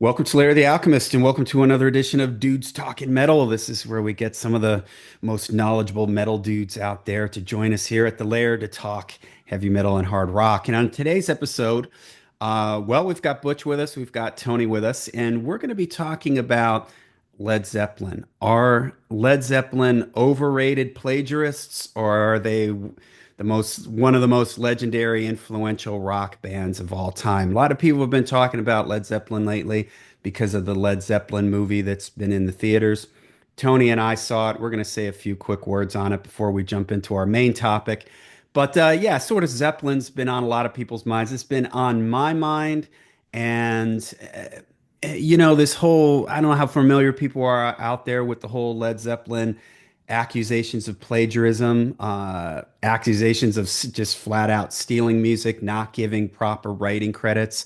Welcome to Larry the Alchemist, and welcome to another edition of Dudes Talking Metal. This is where we get some of the most knowledgeable metal dudes out there to join us here at the Lair to talk heavy metal and hard rock. And on today's episode, we've got Butch with us, we've got Tony with us, and we're going to be talking about Led Zeppelin. Are Led Zeppelin overrated plagiarists, or are they one of the most legendary, influential rock bands of all time? A lot of people have been talking about Led Zeppelin lately because of the Led Zeppelin movie that's been in the theaters. Tony and I saw it. We're going to say a few quick words on it before we jump into our main topic. But yeah, sort of Zeppelin's been on a lot of people's minds. It's been on my mind. And this whole, I don't know how familiar people are out there with the whole Led Zeppelin accusations of plagiarism, accusations of just flat out stealing music, not giving proper writing credits.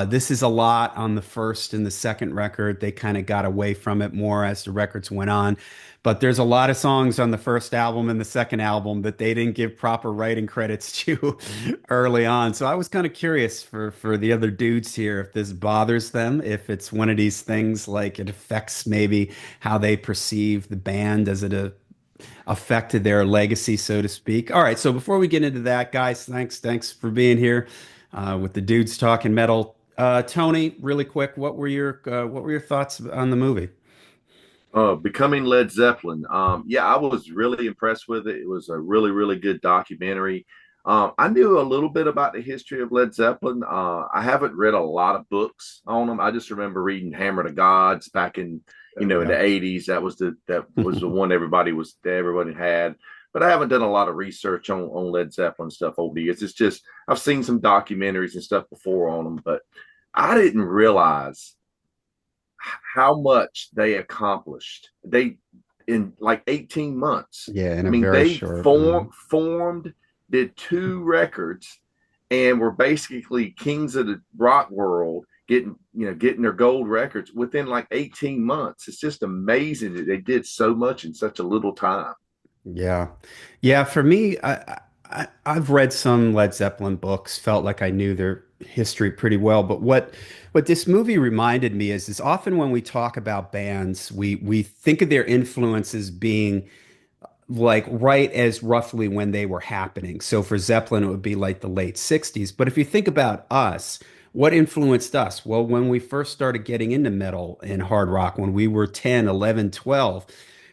This is a lot on the first and the second record. They kind of got away from it more as the records went on. But there's a lot of songs on the first album and the second album that they didn't give proper writing credits to early on. So I was kind of curious for the other dudes here if this bothers them, if it's one of these things like it affects maybe how they perceive the band. Does it affected their legacy, so to speak? All right, so before we get into that, guys, thanks for being here with the dudes talking metal. Tony, really quick, what were your thoughts on the movie? Becoming Led Zeppelin. Yeah, I was really impressed with it. It was a really, really good documentary. I knew a little bit about the history of Led Zeppelin. I haven't read a lot of books on them. I just remember reading Hammer to Gods back in Yeah. the 80s. That was the one everybody had. But I haven't done a lot of research on Led Zeppelin stuff over the years. It's just I've seen some documentaries and stuff before on them, but I didn't realize how much they accomplished. They in like 18 months. Yeah, in I a mean, very they short. formed, did two records, and were basically kings of the rock world, getting their gold records within like 18 months. It's just amazing that they did so much in such a little time. Yeah. Yeah, for me, I've read some Led Zeppelin books, felt like I knew their history pretty well. But what this movie reminded me is often when we talk about bands, we think of their influences being like right as roughly when they were happening. So for Zeppelin, it would be like the late 60s. But if you think about us, what influenced us? Well, when we first started getting into metal and hard rock, when we were 10, 11, 12.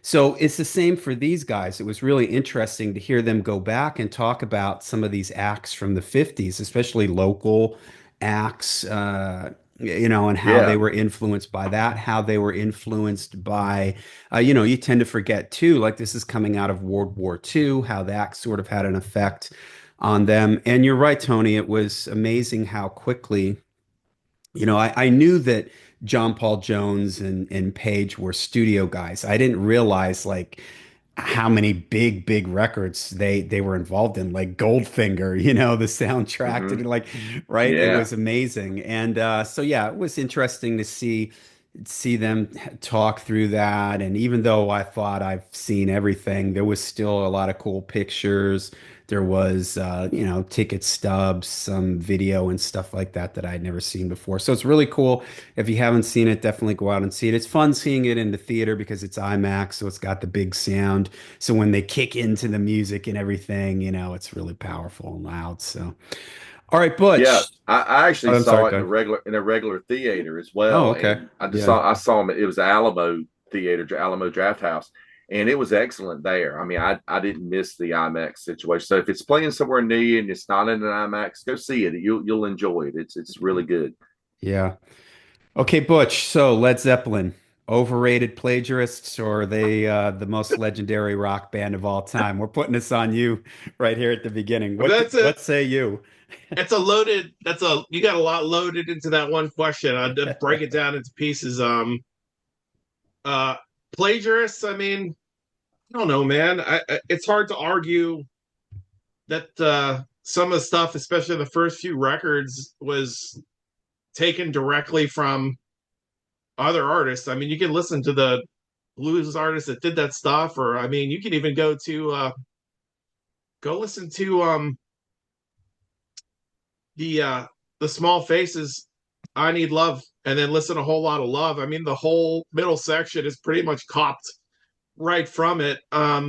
So it's the same for these guys. It was really interesting to hear them go back and talk about some of these acts from the 50s, especially local acts, and how they Yeah. were influenced by that, how they were influenced by you tend to forget too, like this is coming out of World War II, how that sort of had an effect on them. And you're right, Tony, it was amazing how quickly, I knew that John Paul Jones and Page were studio guys. I didn't realize like how many big records they were involved in, like Goldfinger, the soundtrack to Hmm. like, right? It Yeah. was amazing. And so yeah, it was interesting to see them talk through that. And even though I thought I've seen everything, there was still a lot of cool pictures. There was, ticket stubs, some video and stuff like that that I'd never seen before. So it's really cool. If you haven't seen it, definitely go out and see it. It's fun seeing it in the theater because it's IMAX, so it's got the big sound. So when they kick into the music and everything, it's really powerful and loud. So, all right, Yeah, Butch. I actually Oh, I'm sorry, saw it go. in a regular theater as Oh, well, okay. and Yeah. I saw him. It was Alamo Theater, Alamo Draft House, and it was excellent there. I mean, I didn't miss the IMAX situation. So if it's playing somewhere near you and it's not in an IMAX, go see it. You'll enjoy it. It's really good. Yeah. Okay, Butch. So Led Zeppelin, overrated plagiarists, or are they the most legendary rock band of all time? We're putting this on you right here at the beginning. But that's a What say you? it's a loaded that's a you got a lot loaded into that one question. I'd break it down into pieces. Uh Plagiarists, I mean, I don't know, man. It's hard to argue that some of the stuff, especially the first few records, was taken directly from other artists. I mean, you can listen to the blues artists that did that stuff, or I mean, you can even go listen to the uh the Small Faces I Need Love and then listen to a whole lot of love. I mean, the whole middle section is pretty much copped right from it. I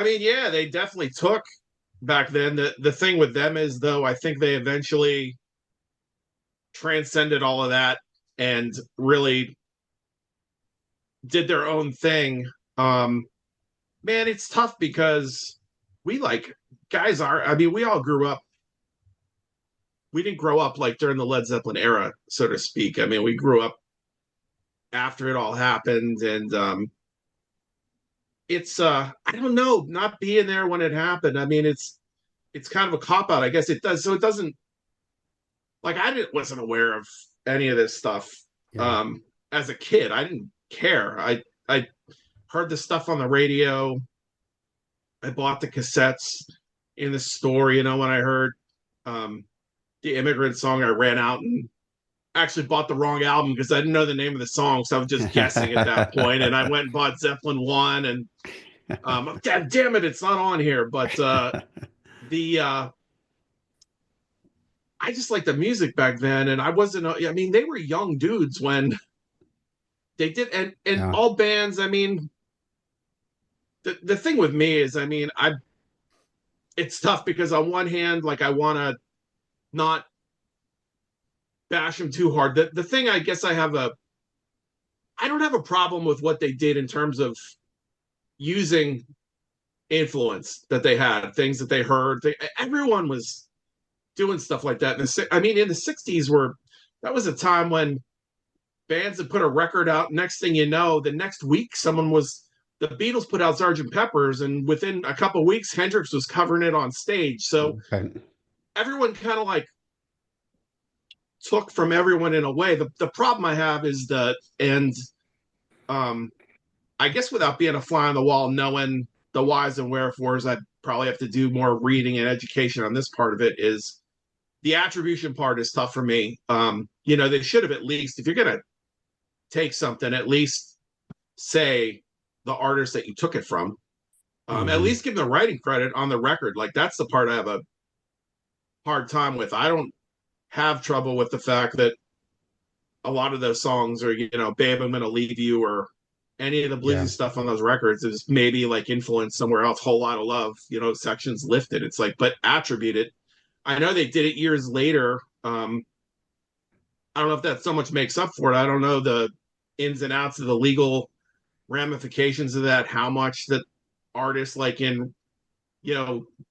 mean, yeah, they definitely took back then. The thing with them is, though, I think they eventually transcended all of that and really did their own thing. Man, it's tough because we like guys are. I mean, we all grew up. We didn't grow up like during the Led Zeppelin era, so to speak. I mean, we grew up after it all happened, and it's I don't know, not being there when it happened. I mean, it's kind of a cop out, I guess. It does, so it doesn't, like, wasn't aware of any of this stuff Yeah. as a kid. I didn't care. I heard the stuff on the radio. I bought the cassettes in the store. When I heard um, the Immigrant Song, I ran out and actually bought the wrong album because I didn't know the name of the song, so I was just guessing at that point. And I went and bought Zeppelin 1, and damn it, it's not on here. But the I just liked the music back then, and I wasn't. I mean, they were young dudes when they did, and Yeah. all bands. I mean, the thing with me is, I mean, it's tough because on one hand, like, I want to not bash them too hard. The thing, I guess, I don't have a problem with what they did in terms of using influence that they had, things that they heard. Everyone was doing stuff like that. I mean, in the '60s, that was a time when bands had put a record out. Next thing you know, the next week, the Beatles put out Sgt. Pepper's, and within a couple of weeks, Hendrix was covering it on stage. So Okay. everyone kind of like took from everyone in a way. The problem I have is um, I guess without being a fly on the wall, knowing the whys and wherefores, I'd probably have to do more reading and education on this part of it. Is the attribution part is tough for me. They should have, at least, if you're gonna take something, at least say the artist that you took it from. At Mhm. least give them the writing credit on the record. Like, that's the part I have a hard time with. I don't have trouble with the fact that a lot of those songs are, "Babe, I'm Gonna Leave You," or any of the bluesy Yeah. stuff on those records is maybe like influenced somewhere else. "Whole Lot of Love," sections lifted. It's like, but attributed. I know they did it years later. I don't know if that so much makes up for it. I don't know the ins and outs of the legal ramifications of that. How much that artists, like,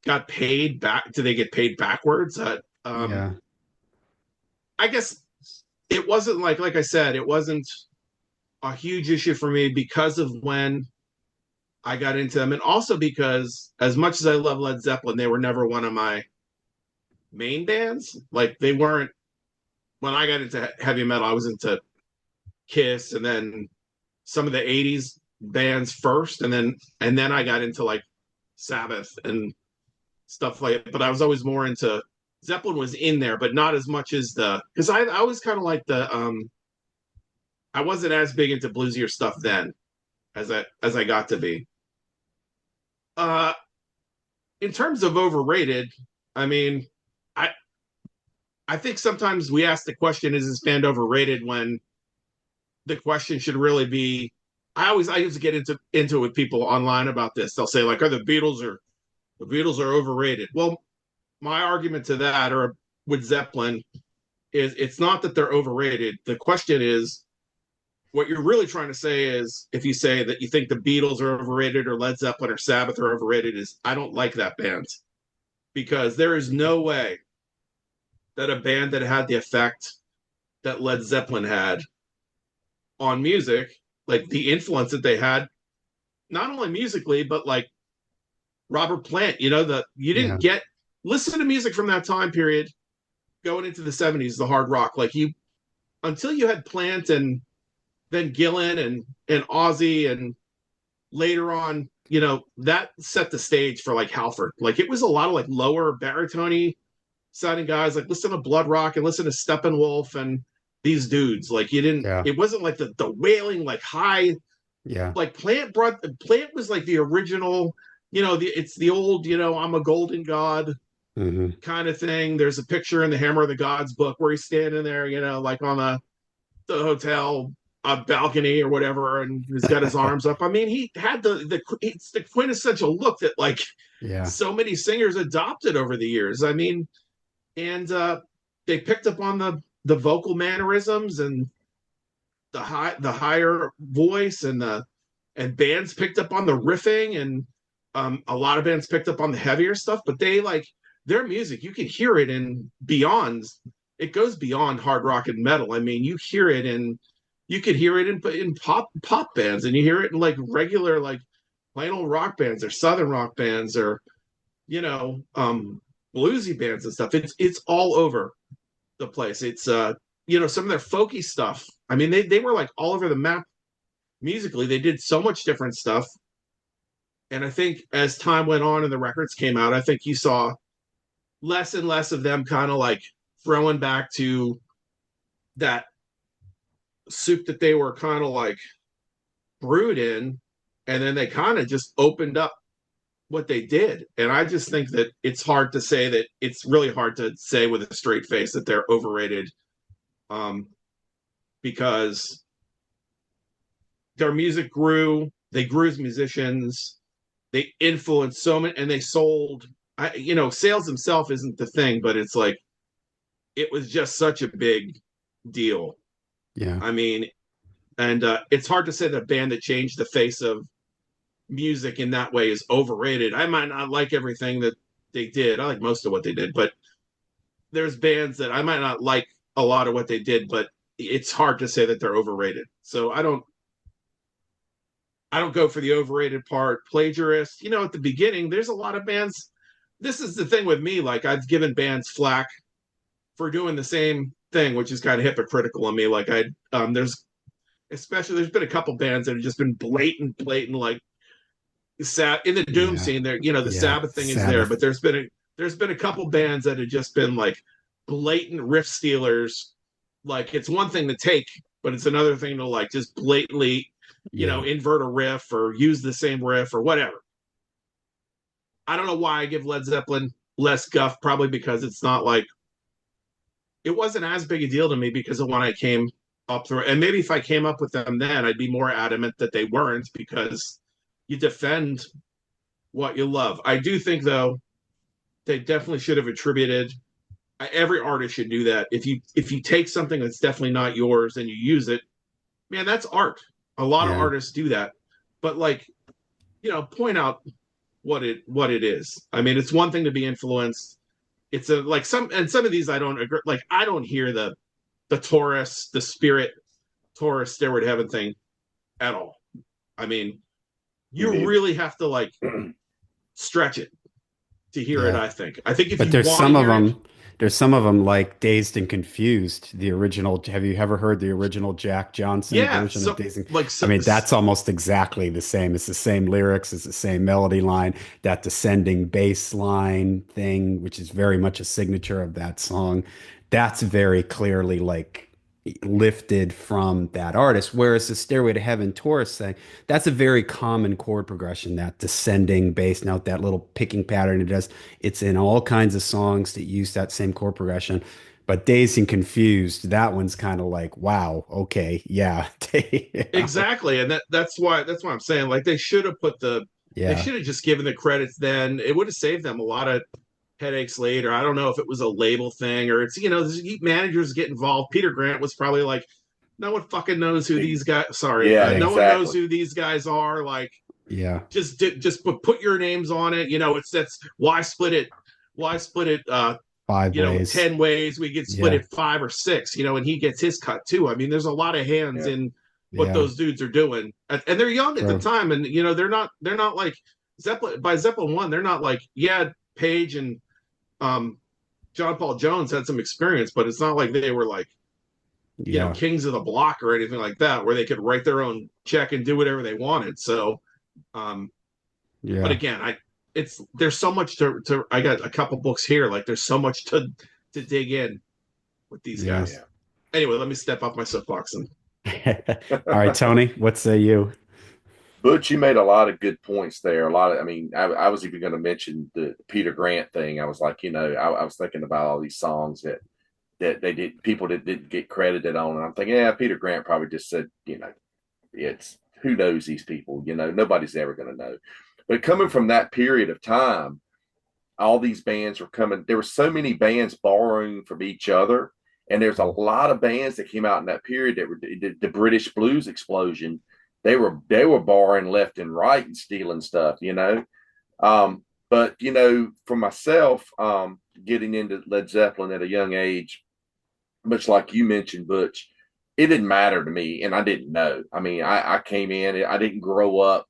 got paid back? Do they get paid backwards? Yeah. I guess it wasn't like I said, it wasn't a huge issue for me because of when I got into them, and also because, as much as I love Led Zeppelin, they were never one of my main bands. Like, they weren't. When I got into heavy metal, I was into Kiss, and then some of the '80s bands first, and then I got into like Sabbath and stuff like that. But I was always more into Zeppelin was in there, but not as much as because I was kind of like I wasn't as big into bluesier stuff then as I got to be. Uh, in terms of overrated, I mean, I I think sometimes we ask the question, "Is this band overrated?" when the question should really be. I used to get into it with people online about this. They'll say, like, "Are the Beatles are overrated?" Well, my argument to that, or with Zeppelin, is it's not that they're overrated. The question is, what you're really trying to say is, if you say that you think the Beatles are overrated, or Led Zeppelin or Sabbath are overrated, is I don't like that band, because there is no way that a band that had the effect that Led Zeppelin had on music, like the influence that they had, not only musically, but like Robert Plant, you Yeah. didn't get listen to music from that time period going into the '70s, the hard rock, like, you until you had Plant, and then Gillan, and Ozzy, and later on, that set the stage for like Halford. Like, it was a lot of like lower baritone sounding guys. Like, listen to Blood Rock and listen to Steppenwolf and these dudes. Like, you didn't. Yeah. It wasn't like the wailing, like, high. Yeah. Like, Plant was like the original. It's the old, "I'm a golden god" Hmm. kind of thing. There's a picture in the Hammer of the Gods book where he's standing there, like on the hotel balcony or whatever, and he's got his arms up. I mean, he had the it's the quintessential look that like Yeah. so many singers adopted over the years. I mean, and they picked up on the vocal mannerisms and the higher voice, and bands picked up on the riffing, and a lot of bands picked up on the heavier stuff. But they like their music, you can hear it in beyond. It goes beyond hard rock and metal. I mean, you could hear it in pop bands, and you hear it in like regular like plain old rock bands or southern rock bands or you know bluesy bands and stuff. It's all over the place. It's some of their folky stuff. I mean, they were like all over the map musically. They did so much different stuff. And I think as time went on and the records came out, I think you saw less and less of them kind of like throwing back to that soup that they were kind of like brewed in. And then they kind of just opened up what they did. And I just think that it's really hard to say with a straight face that they're overrated, because their music grew, they grew as musicians, they influenced so many, and they sold. Sales themselves isn't the thing, but it's like it was just such a big deal. Yeah. I mean, and it's hard to say that a band that changed the face of music in that way is overrated. I might not like everything that they did. I like most of what they did, but there's bands that I might not like a lot of what they did, but it's hard to say that they're overrated. So I don't go for the overrated part. Plagiarist, at the beginning, there's a lot of bands. This is the thing with me. Like I've given bands flack for doing the same thing, which is kind of hypocritical of me. Like there's been a couple bands that have just been blatant, like in the doom Yeah. scene. There, the Yeah. Sabbath thing is there, Sabbath. but there's been a couple bands that have just been like blatant riff stealers. Like it's one thing to take, but it's another thing to like just blatantly Yeah. invert a riff or use the same riff or whatever. I don't know why I give Led Zeppelin less guff, probably because it's not like it wasn't as big a deal to me because of when I came up through. And maybe if I came up with them then, I'd be more adamant that they weren't, because you defend what you love. I do think though they definitely should have attributed. Every artist should do that. If you take something that's definitely not yours and you use it, man, that's art. A lot of Yeah. artists do that, but like point out what it is. I mean, it's one thing to be influenced. It's a like some of these I don't agree. Like I don't hear the Taurus, the Spirit Taurus Stairway to Heaven thing at all. I mean, Me you neither. really have to like stretch it to hear it. Yeah. I think if But you want to hear it, there's some of them like Dazed and Confused, the original. Have you ever heard the original Jack Johnson yeah. version of So Dazed? like I so, mean, that's almost exactly the same. It's the same lyrics, it's the same melody line, that descending bass line thing, which is very much a signature of that song. That's very clearly like lifted from that artist. Whereas the Stairway to Heaven Taurus thing, that's a very common chord progression, that descending bass note, that little picking pattern it does. It's in all kinds of songs that use that same chord progression. But Dazed and Confused, that one's kind of like, wow, okay, yeah, exactly, and that's why I'm saying like they yeah, should have just given the credits then. It would have saved them a lot of headaches later. I don't know if it was a label thing or it's managers get involved. Peter Grant was probably like, no one fucking knows who these guys. Sorry, Yeah, yeah, no one knows exactly. who these guys are. Like, yeah, just put your names on it. It's that's why split it. Why split it? 5 ways, 10 ways. We get split yeah, it 5 or 6. And he gets his cut too. I mean, there's a lot of hands Yeah. in what yeah, those dudes are doing, and they're young at the true, time, and they're not like Zeppelin. By Zeppelin one, they're not like Page and um, John Paul Jones had some experience, but it's not like they were like yeah, kings of the block or anything like that, where they could write their own check and do whatever they wanted. So, but yeah. again, there's so much to. I got a couple books here. Like there's so much to dig in with these Yeah. guys. Yeah. Anyway, let me step off my soapbox and All right, Tony, what say you? Butch, you made a lot of good points there. I mean, I was even going to mention the Peter Grant thing. I was like, I was thinking about all these songs that that they did people that didn't get credited on. And I'm thinking, yeah, Peter Grant probably just said, it's who knows these people, nobody's ever going to know. But coming from that period of time, all these bands were coming. There were so many bands borrowing from each other. And there's a lot of bands that came out in that period that were the British blues explosion. They were borrowing left and right and stealing stuff. But for myself, getting into Led Zeppelin at a young age, much like you mentioned, Butch, it didn't matter to me, and I didn't know. I mean, I came in, I didn't grow up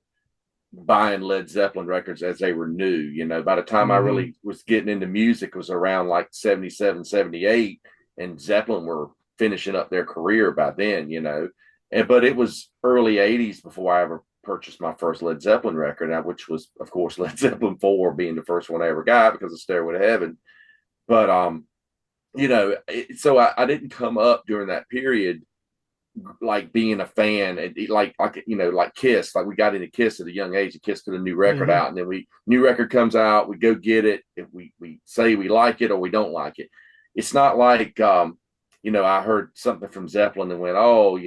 buying Led Zeppelin records as they were new. By the time I really was getting into music, it was around like 77, 78, and Zeppelin were finishing up their career by then. But it was early 80s before I ever purchased my first Led Zeppelin record, which was, of course, Led Zeppelin 4 being the first one I ever got because of Stairway to Heaven. But, so I didn't come up during that period like being a fan, like Kiss, like we got into Kiss at a young age. Kiss put a new record out, and then new record comes out, we go get it. If we say we like it or we don't like it, it's not like I heard something from Zeppelin and went, oh,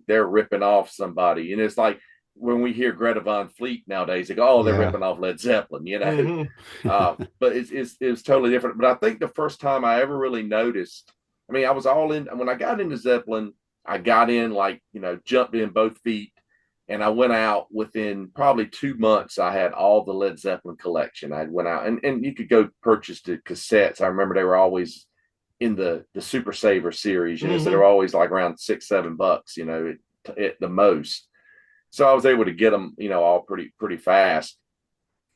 they're ripping off somebody, and it's like when we hear Greta Van Fleet nowadays, they go, oh, they're ripping off Led Zeppelin. But it's totally different. But I think the first time I ever really noticed, I mean, I was all in when I got into Zeppelin. I got in jumped in both feet, and I went out within probably 2 months. I had all the Led Zeppelin collection. I went out and you could go purchase the cassettes. I remember they were always in the Super Saver series, so they were always like around $6-7, at the most. So I was able to get them, all pretty fast.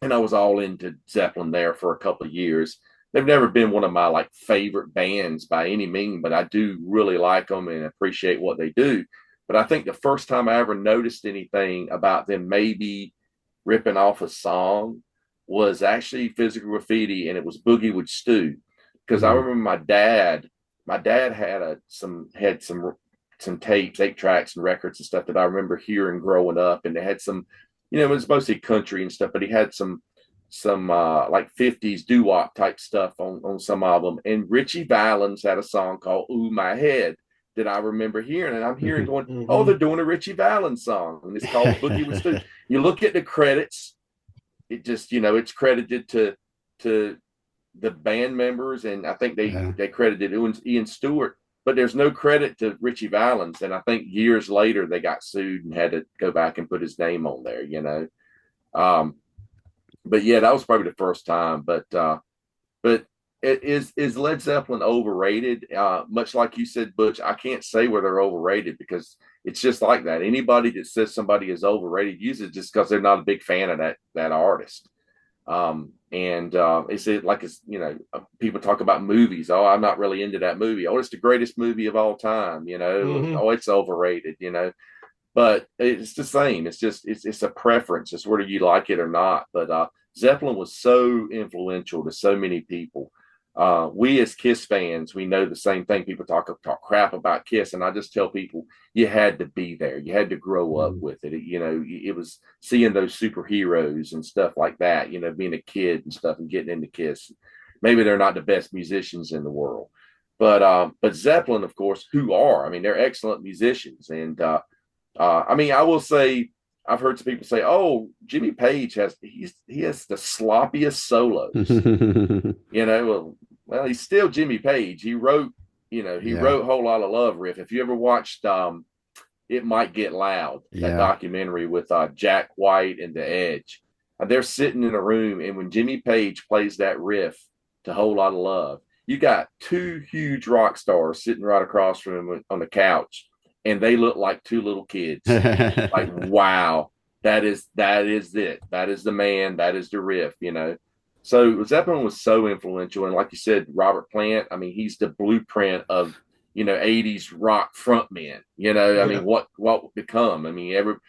And I was all into Zeppelin there for a couple of years. They've never been one of my like favorite bands by any means, but I do really like them and appreciate what they do. But I think the first time I ever noticed anything about them maybe ripping off a song was actually Physical Graffiti, and it was Boogie with Stu. Because I remember my dad had some tapes, 8 tracks and records and stuff that I remember hearing growing up. And they had some, it was mostly country and stuff, but he had some like 50s doo-wop type stuff on some of them. And Richie Valens had a song called Ooh My Head that I remember hearing, and I'm hearing going, oh, they're doing a Richie Valens song, and it's called Boogie with Stu. You look at the credits, it just, it's credited to the band members, and I think they credited Ian Stewart, but there's no credit to Richie Valens. And I think years later they got sued and had to go back and put his name on there, but yeah, that was probably the first time. But is Led Zeppelin overrated? Much like you said, Butch, I can't say whether they're overrated because it's just like that. Anybody that says somebody is overrated usually just because they're not a big fan of that artist. It's like people talk about movies. Oh, I'm not really into that movie. Oh, it's the greatest movie of all time. Oh, it's overrated. But it's the same. It's just it's a preference. It's whether you like it or not. But Zeppelin was so influential to so many people. We as Kiss fans, we know the same thing. People talk crap about Kiss, and I just tell people you had to be there. You had to grow up with it. It was seeing those superheroes and stuff like that. Being a kid and stuff and getting into Kiss. Maybe they're not the best musicians in the world, but Zeppelin, of course, I mean, they're excellent musicians. And I mean, I will say, I've heard some people say, "Oh, Jimmy Page has the sloppiest solos." Well, he's still Jimmy Page. He wrote "Whole Lot of Love" riff. If you ever watched "It Might Get Loud," that documentary with Jack White and The Edge, they're sitting in a room, and when Jimmy Page plays that riff to "Whole Lot of Love," you got two huge rock stars sitting right across from him on the couch. And they look like two little kids. Like, wow, that is it. That is the man. That is the riff, So Zeppelin was so influential. And like you said, Robert Plant, I mean, he's the blueprint of, 80s rock frontmen, I mean, what would become? I mean,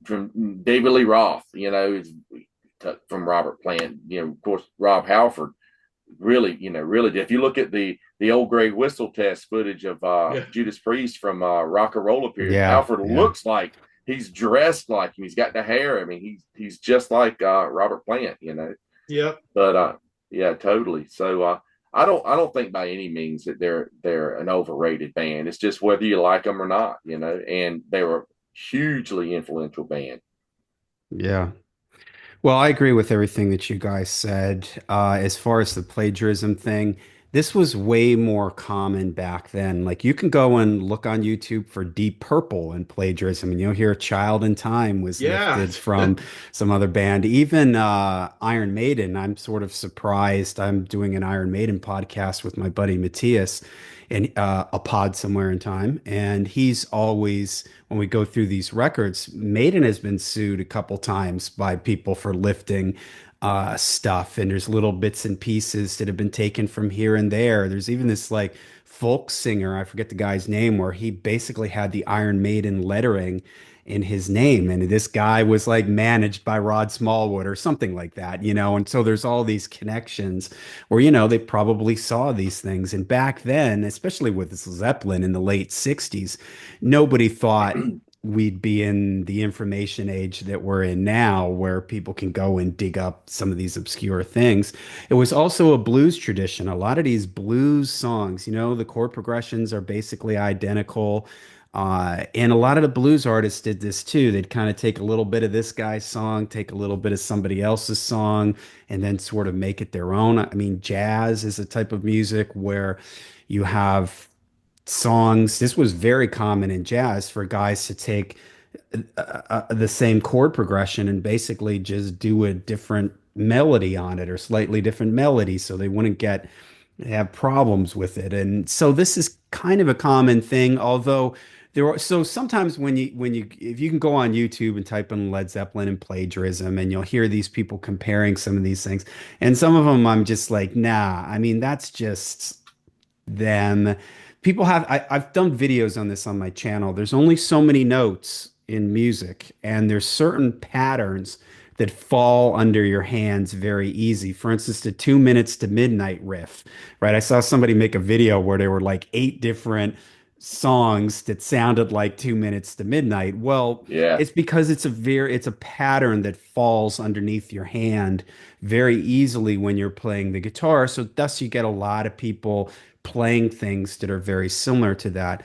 from David Lee Roth, from Robert Plant, of course, Rob Halford really did. If you look at the old Grey Whistle Test footage of Judas Priest from Rock and Roller period, Alfred looks like he's dressed like him. He's got the hair. I mean, he's just like Robert Plant, Yeah. But yeah, totally. So I don't think by any means that they're an overrated band. It's just whether you like them or not, you know. And they were a hugely influential band. Yeah. Well, I agree with everything that you guys said. As far as the plagiarism thing, this was way more common back then. Like you can go and look on YouTube for Deep Purple and plagiarism, and you'll hear "Child in Time" was Yeah. lifted from some other band. Even Iron Maiden. I'm sort of surprised. I'm doing an Iron Maiden podcast with my buddy Matthias, and a pod somewhere in time, and he's always when we go through these records, Maiden has been sued a couple times by people for lifting stuff, and there's little bits and pieces that have been taken from here and there. There's even this like folk singer, I forget the guy's name, where he basically had the Iron Maiden lettering in his name, and this guy was like managed by Rod Smallwood or something like that, you know. And so there's all these connections where, you know, they probably saw these things. And back then, especially with Zeppelin in the late 60s, nobody thought we'd be in the information age that we're in now, where people can go and dig up some of these obscure things. It was also a blues tradition. A lot of these blues songs, you know, the chord progressions are basically identical. And a lot of the blues artists did this too. They'd kind of take a little bit of this guy's song, take a little bit of somebody else's song, and then sort of make it their own. I mean, jazz is a type of music where you have songs. This was very common in jazz for guys to take the same chord progression and basically just do a different melody on it or slightly different melody so they wouldn't get have problems with it. And so this is kind of a common thing, although there are so sometimes when you if you can go on YouTube and type in Led Zeppelin and plagiarism and you'll hear these people comparing some of these things. And some of them I'm just like, nah, I mean that's just them. People have I've done videos on this on my channel. There's only so many notes in music, and there's certain patterns that fall under your hands very easy. For instance, the 2 minutes to midnight riff, right? I saw somebody make a video where there were like 8 different songs that sounded like 2 minutes to midnight. Well, Yeah. it's because it's a pattern that falls underneath your hand very easily when you're playing the guitar. So thus you get a lot of people playing things that are very similar to that.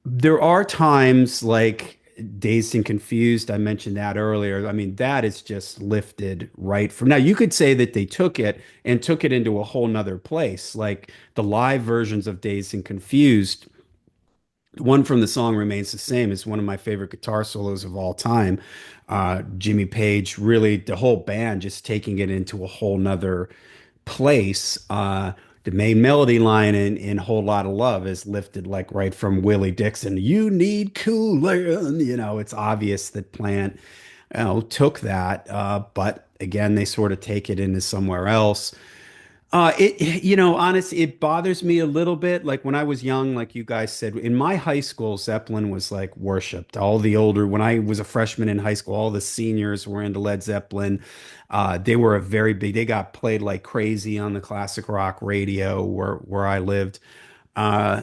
There are times like Dazed and Confused, I mentioned that earlier. I mean, that is just lifted right from now. You could say that they took it and took it into a whole nother place. Like the live versions of Dazed and Confused, one from the song Remains the Same is one of my favorite guitar solos of all time. Jimmy Page, really, the whole band just taking it into a whole nother place. The main melody line in Whole Lot of Love is lifted like right from Willie Dixon. You need cooling. You know, it's obvious that Plant, you know, took that. But again, they sort of take it into somewhere else. You know, honestly, it bothers me a little bit. Like when I was young, like you guys said, in my high school, Zeppelin was like worshipped. All the older, when I was a freshman in high school, all the seniors were into Led Zeppelin. They were a very big, they got played like crazy on the classic rock radio where I lived. Uh,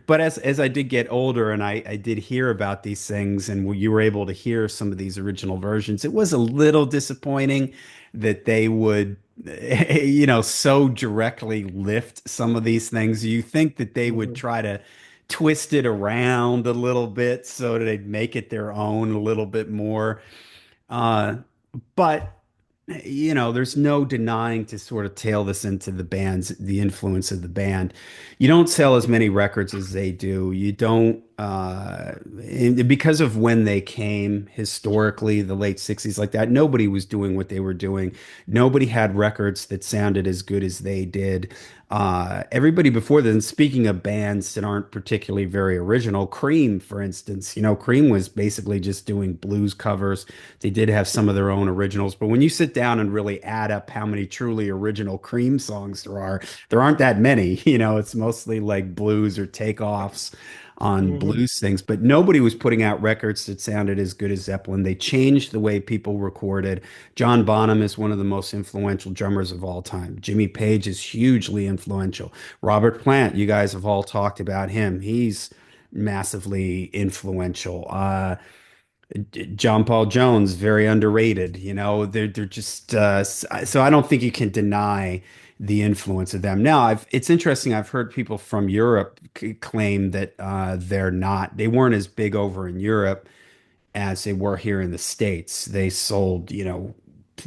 but as I did get older and I did hear about these things and you were able to hear some of these original versions, it was a little disappointing that they would, you know, so directly lift some of these things. You think that they would Mhm. try to twist it around a little bit so that they'd make it their own a little bit more. Uh, but you know, there's no denying to sort of tail this into the influence of the band. You don't sell as many records as they do. You don't, because of when they came historically, the late 60s, like that, nobody was doing what they were doing. Nobody had records that sounded as good as they did. Everybody before then, speaking of bands that aren't particularly very original, Cream, for instance, you know, Cream was basically just doing blues covers. They did have some of their own originals, but when you sit down and really add up how many truly original Cream songs there aren't that many. You know, it's mostly like blues or takeoffs on Mhm. blues things, but nobody was putting out records that sounded as good as Zeppelin. They changed the way people recorded. John Bonham is one of the most influential drummers of all time. Jimmy Page is hugely influential. Robert Plant, you guys have all talked about him. He's massively influential. John Paul Jones, very underrated. You know, they're just so I don't think you can deny the influence of them. Now, it's interesting. I've heard people from Europe claim that they weren't as big over in Europe as they were here in the States. They sold,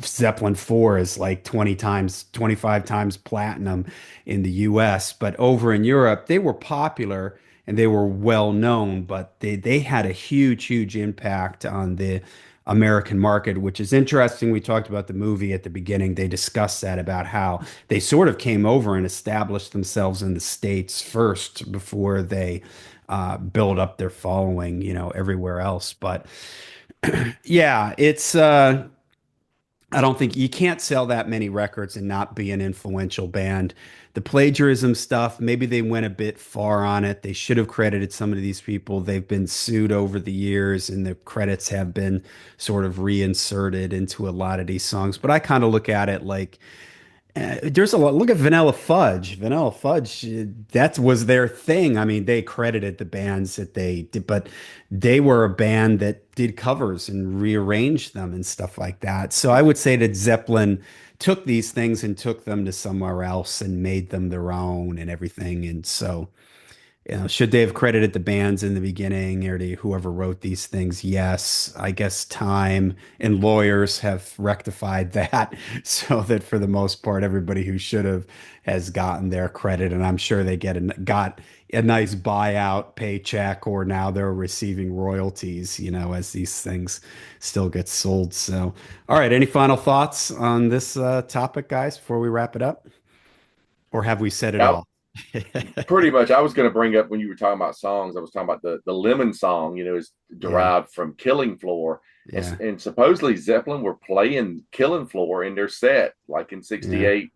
Zeppelin 4 is like 20 times, 25 times platinum in the US, but over in Europe, they were popular and they were well known, but they had a huge, huge impact on the American market, which is interesting. We talked about the movie at the beginning. They discussed that about how they sort of came over and established themselves in the States first before they build up their following, everywhere else. But yeah, I don't think you can't sell that many records and not be an influential band. The plagiarism stuff, maybe they went a bit far on it. They should have credited some of these people. They've been sued over the years, and the credits have been sort of reinserted into a lot of these songs. But I kind of look at it like there's a lot. Look at Vanilla Fudge. Vanilla Fudge, that was their thing. I mean, they credited the bands that they did, but they were a band that did covers and rearranged them and stuff like that. So I would say that Zeppelin took these things and took them to somewhere else and made them their own and everything. And so should they have credited the bands in the beginning or whoever wrote these things? Yes. I guess time and lawyers have rectified that so that for the most part, everybody who should have has gotten their credit. And I'm sure they got a nice buyout paycheck, or now they're receiving royalties, as these things still get sold. So, all right. Any final thoughts on this topic, guys, before we wrap it up? Or have we said it Now, all? pretty much, I was going to bring up when you were talking about songs. I was talking about the Lemon song. Is Yeah. derived from Killing Floor, Yeah. and supposedly Zeppelin were playing Killing Floor in their set, like in Yeah. '68.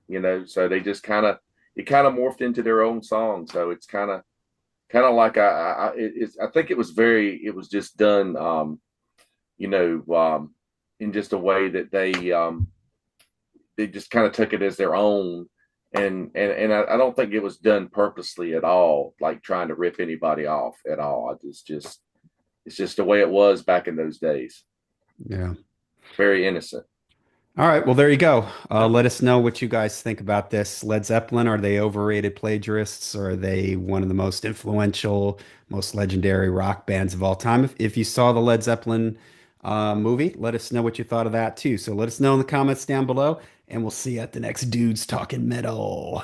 So they just kind of morphed into their own song. So it's kind of like I think it was just done, you know, in just a way that they just kind of took it as their own, and I don't think it was done purposely at all, like trying to rip anybody off at all. It's just the way it was back in those days. Yeah. Very innocent. All right. Well, there you go. Let us know what you guys think about this. Led Zeppelin, are they overrated plagiarists, or are they one of the most influential, most legendary rock bands of all time? If you saw the Led Zeppelin movie, let us know what you thought of that too. So let us know in the comments down below, and we'll see you at the next Dudes Talking Metal.